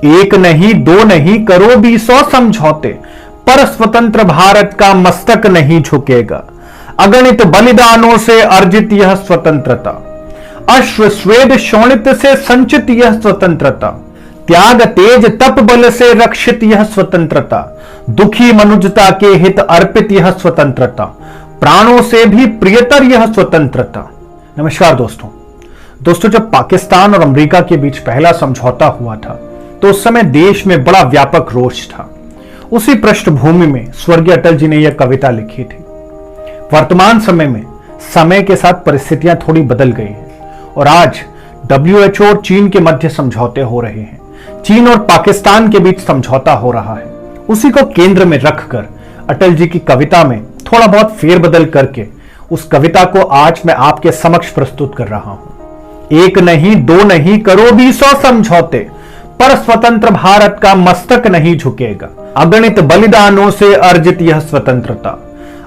एक नहीं दो नहीं करो 200 समझौते, पर स्वतंत्र भारत का मस्तक नहीं झुकेगा। अगणित बलिदानों से अर्जित यह स्वतंत्रता, अश्व स्वेद शोणित से संचित यह स्वतंत्रता, त्याग तेज तप बल से रक्षित यह स्वतंत्रता, दुखी मनुजता के हित अर्पित यह स्वतंत्रता, प्राणों से भी प्रियतर यह स्वतंत्रता। नमस्कार दोस्तों, जब पाकिस्तान और अमेरिका के बीच पहला समझौता हुआ था तो उस समय देश में बड़ा व्यापक रोष था। उसी पृष्ठभूमि में स्वर्गीय अटल जी ने यह कविता लिखी थी। वर्तमान समय में समय के साथ परिस्थितियां थोड़ी बदल गई हैं और आज WHO और चीन के मध्य समझौते हो रहे हैं। चीन और पाकिस्तान के बीच समझौता हो रहा है। उसी को केंद्र में रखकर अटल जी की कविता में थोड़ा बहुत फेरबदल करके उस कविता को आज मैं आपके समक्ष प्रस्तुत कर रहा हूं। एक नहीं दो नहीं करो 200 समझौते, पर स्वतंत्र भारत का मस्तक नहीं झुकेगा। अगणित बलिदानों से अर्जित यह स्वतंत्रता,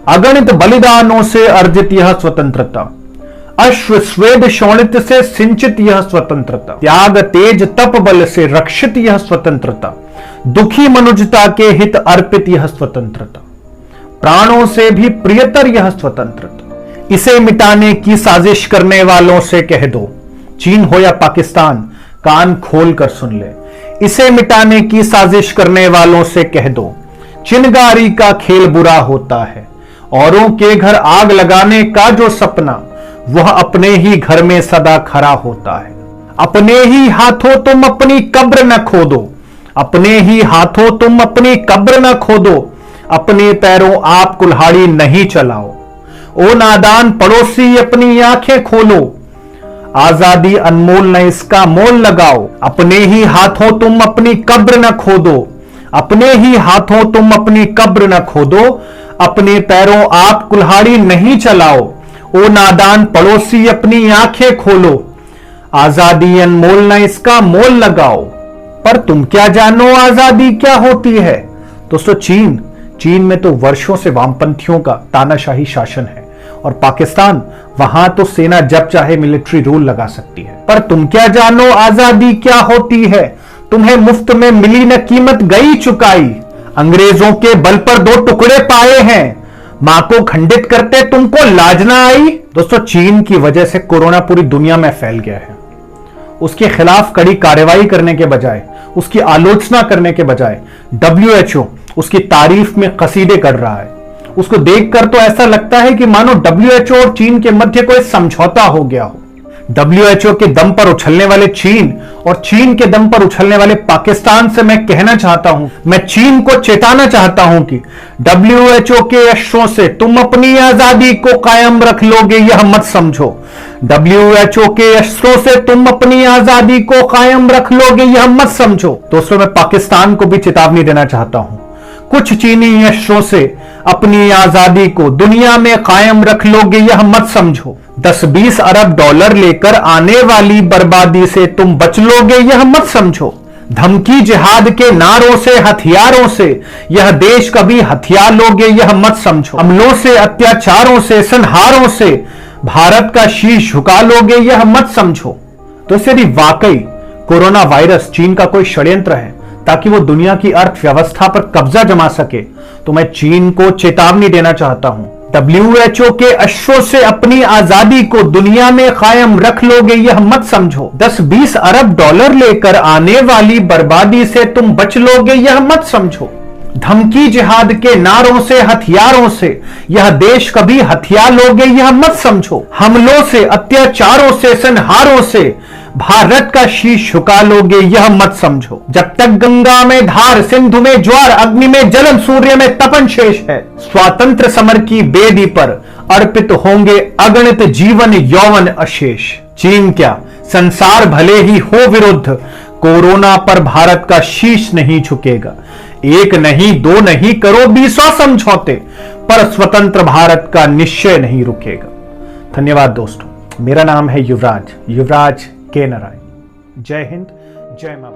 अगणित बलिदानों से अर्जित यह स्वतंत्रता, अश्व स्वेद शोणित से सिंचित यह स्वतंत्रता, त्याग तेज तप बल से रक्षित यह स्वतंत्रता, दुखी मनुजता के हित अर्पित यह स्वतंत्रता, प्राणों से भी प्रियतर यह स्वतंत्रता। इसे मिटाने की साजिश करने वालों से कह दो, चीन हो या पाकिस्तान कान खोल कर सुन ले। इसे मिटाने की साजिश करने वालों से कह दो, चिनगारी का खेल बुरा होता है। औरों के घर आग लगाने का जो सपना, वह अपने ही घर में सदा खड़ा होता है। अपने ही हाथों तुम अपनी कब्र न खोदो, अपने ही हाथों तुम अपनी कब्र न खोदो, अपने पैरों आप कुल्हाड़ी नहीं चलाओ। ओ नादान पड़ोसी अपनी आंखें खोलो, आजादी अनमोल न इसका मोल लगाओ। अपने ही हाथों तुम अपनी कब्र न खोदो, अपने ही हाथों तुम अपनी कब्र न खोदो, अपने पैरों आप कुल्हाड़ी नहीं चलाओ। ओ नादान पड़ोसी अपनी आंखें खोलो, आजादी अनमोल न इसका मोल लगाओ। पर तुम क्या जानो आजादी क्या होती है। दोस्तों, चीन में तो वर्षों से वामपंथियों का तानाशाही शासन है और पाकिस्तान, वहां तो सेना जब चाहे मिलिट्री रूल लगा सकती है। पर तुम क्या जानो आजादी क्या होती है। तुम्हें मुफ्त में मिली न कीमत गई चुकाई, अंग्रेजों के बल पर 2 टुकड़े पाए हैं, मां को खंडित करते तुमको लाज ना आई। दोस्तों, चीन की वजह से कोरोना पूरी दुनिया में फैल गया है। उसके खिलाफ कड़ी कार्रवाई करने के बजाय, उसकी आलोचना करने के बजाय WHO उसकी तारीफ में कसीदे कर रहा है। उसको देखकर तो ऐसा लगता है कि मानो WHO और चीन के मध्य कोई समझौता हो गया हो। WHO के दम पर उछलने वाले चीन और चीन के दम पर उछलने वाले पाकिस्तान से मैं कहना चाहता हूं, मैं चीन को चेताना चाहता हूं कि WHO के अस्त्रों से तुम अपनी आजादी को कायम रख लोगे यह मत समझो। WHO के अस्त्रों से तुम अपनी आजादी को कायम रख लोगे यह मत समझो। दोस्तों, मैं पाकिस्तान को भी चेतावनी देना चाहता हूं, कुछ चीनी अस्त्रों से अपनी आजादी को दुनिया में कायम रख लोगे यह मत समझो। 10-20 अरब डॉलर लेकर आने वाली बर्बादी से तुम बच लोगे यह मत समझो। धमकी जिहाद के नारों से, हथियारों से यह देश कभी हथियार लोगे यह मत समझो। हमलों से, अत्याचारों से, संहारों से भारत का शीश झुका लोगे यह मत समझो। तो यदि वाकई कोरोना वायरस चीन का कोई षड्यंत्र है ताकि वो दुनिया की अर्थव्यवस्था पर कब्जा जमा सके, तो मैं चीन को चेतावनी देना चाहता हूं, WHO के अस्त्रों से अपनी आजादी को दुनिया में कायम रख लोगे यह मत समझो। 10-20 अरब डॉलर लेकर आने वाली बर्बादी से तुम बच लोगे यह मत समझो। धमकी जिहाद के नारों से, हथियारों से यह देश कभी हथियार लोगे यह मत समझो। हमलों से, अत्याचारों से, संहारों से भारत का शीश झुका लोगे यह मत समझो। जब तक गंगा में धार, सिंधु में ज्वार, अग्नि में जलन, सूर्य में तपन शेष है, स्वातंत्र समर की बेदी पर अर्पित होंगे अगणित जीवन यौवन अशेष। चीन क्या, संसार भले ही हो विरुद्ध, कोरोना पर भारत का शीश नहीं झुकेगा। एक नहीं दो नहीं करो 200 समझौते, पर स्वतंत्र भारत का निश्चय नहीं रुकेगा। धन्यवाद दोस्तों। मेरा नाम है युवराज के नारायण। जय हिंद, जय मां।